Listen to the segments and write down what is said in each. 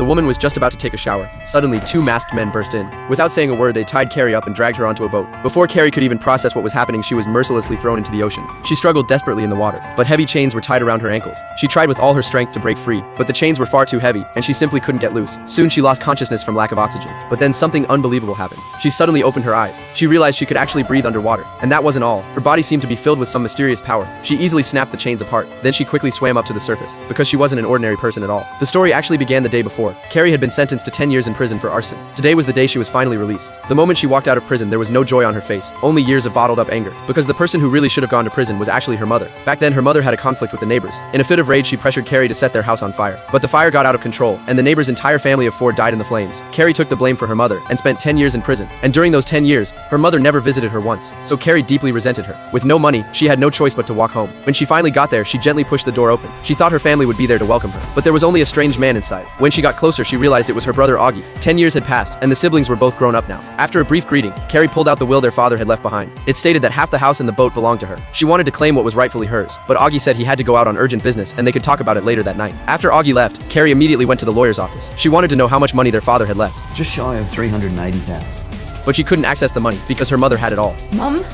The woman was just about to take a shower. Suddenly, two masked men burst in. Without saying a word, they tied Carrie up and dragged her onto a boat. Before Carrie could even process what was happening, she was mercilessly thrown into the ocean. She struggled desperately in the water, but heavy chains were tied around her ankles. She tried with all her strength to break free, but the chains were far too heavy, and she simply couldn't get loose. Soon she lost consciousness from lack of oxygen. But then something unbelievable happened. She suddenly opened her eyes. She realized she could actually breathe underwater. And that wasn't all. Her body seemed to be filled with some mysterious power. She easily snapped the chains apart. Then she quickly swam up to the surface, because she wasn't an ordinary person at all. The story actually began the day before. Carrie had been sentenced to 10 years in prison for arson. Today was the day she was finally released. The moment she walked out of prison, there was no joy on her face, only years of bottled up anger, because the person who really should have gone to prison was actually her mother. Back then, her mother had a conflict with the neighbors. In a fit of rage, she pressured Carrie to set their house on fire. But the fire got out of control, and the neighbor's entire family of 4 died in the flames. Carrie took the blame for her mother and spent 10 years in prison. And during those 10 years, her mother never visited her once. So Carrie deeply resented her. With no money, she had no choice but to walk home. When she finally got there, she gently pushed the door open. She thought her family would be there to welcome her, but there was only a strange man inside. When she got closer, she realized it was her brother Augie. 10 years had passed, and the siblings were both grown up now. After a brief greeting, Carrie pulled out the will their father had left behind. It stated that half the house and the boat belonged to her. She wanted to claim what was rightfully hers, but Augie said he had to go out on urgent business and they could talk about it later that night. After Augie left, Carrie immediately went to the lawyer's office. She wanted to know how much money their father had left. Just shy of 380,000. But she couldn't access the money because her mother had it all. Mom?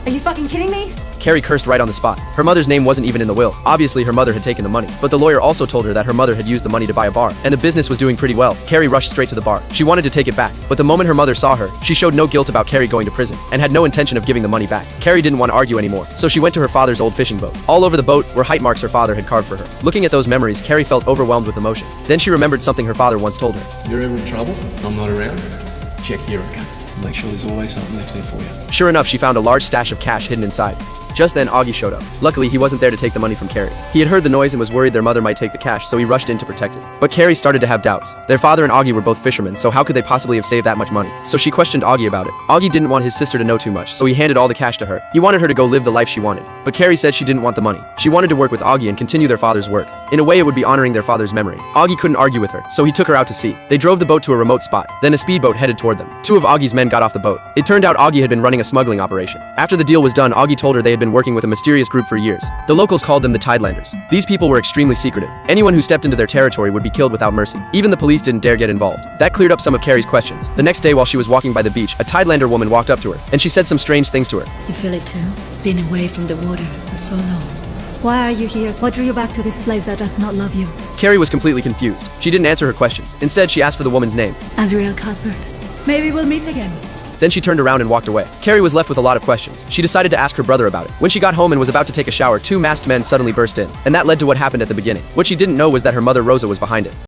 Are you fucking kidding me? Carrie cursed right on the spot. Her mother's name wasn't even in the will. Obviously, her mother had taken the money. But the lawyer also told her that her mother had used the money to buy a bar, and the business was doing pretty well. Carrie rushed straight to the bar. She wanted to take it back, but the moment her mother saw her, she showed no guilt about Carrie going to prison, and had no intention of giving the money back. Carrie didn't want to argue anymore, so she went to her father's old fishing boat. All over the boat were height marks her father had carved for her. Looking at those memories, Carrie felt overwhelmed with emotion. Then she remembered something her father once told her. You're ever in trouble? I'm not around. Check your account. Make sure there's always something left there for you. Sure enough, she found a large stash of cash hidden inside. Just then, Augie showed up. Luckily, he wasn't there to take the money from Carrie. He had heard the noise and was worried their mother might take the cash, so he rushed in to protect it. But Carrie started to have doubts. Their father and Augie were both fishermen, so how could they possibly have saved that much money? So she questioned Augie about it. Augie didn't want his sister to know too much, so he handed all the cash to her. He wanted her to go live the life she wanted. But Carrie said she didn't want the money. She wanted to work with Augie and continue their father's work. In a way, it would be honoring their father's memory. Augie couldn't argue with her, so he took her out to sea. They drove the boat to a remote spot. Then a speedboat headed toward them. 2 of Augie's men got off the boat. It turned out Augie had been running a smuggling operation. After the deal was done, Augie told her they had been working with a mysterious group for years. The locals called them the Tidelanders. These people were extremely secretive. Anyone who stepped into their territory would be killed without mercy. Even the police didn't dare get involved. That cleared up some of Carrie's questions. The next day, while she was walking by the beach, a Tidelander woman walked up to her, and she said some strange things to her. You feel it too? Being away from the water for so long. Why are you here? What drew you back to this place that does not love you? Carrie was completely confused. She didn't answer her questions. Instead, she asked for the woman's name. Andrea Cuthbert. Maybe we'll meet again. Then she turned around and walked away. Carrie was left with a lot of questions. She decided to ask her brother about it. When she got home and was about to take a shower, 2 masked men suddenly burst in, and that led to what happened at the beginning. What she didn't know was that her mother Rosa was behind it.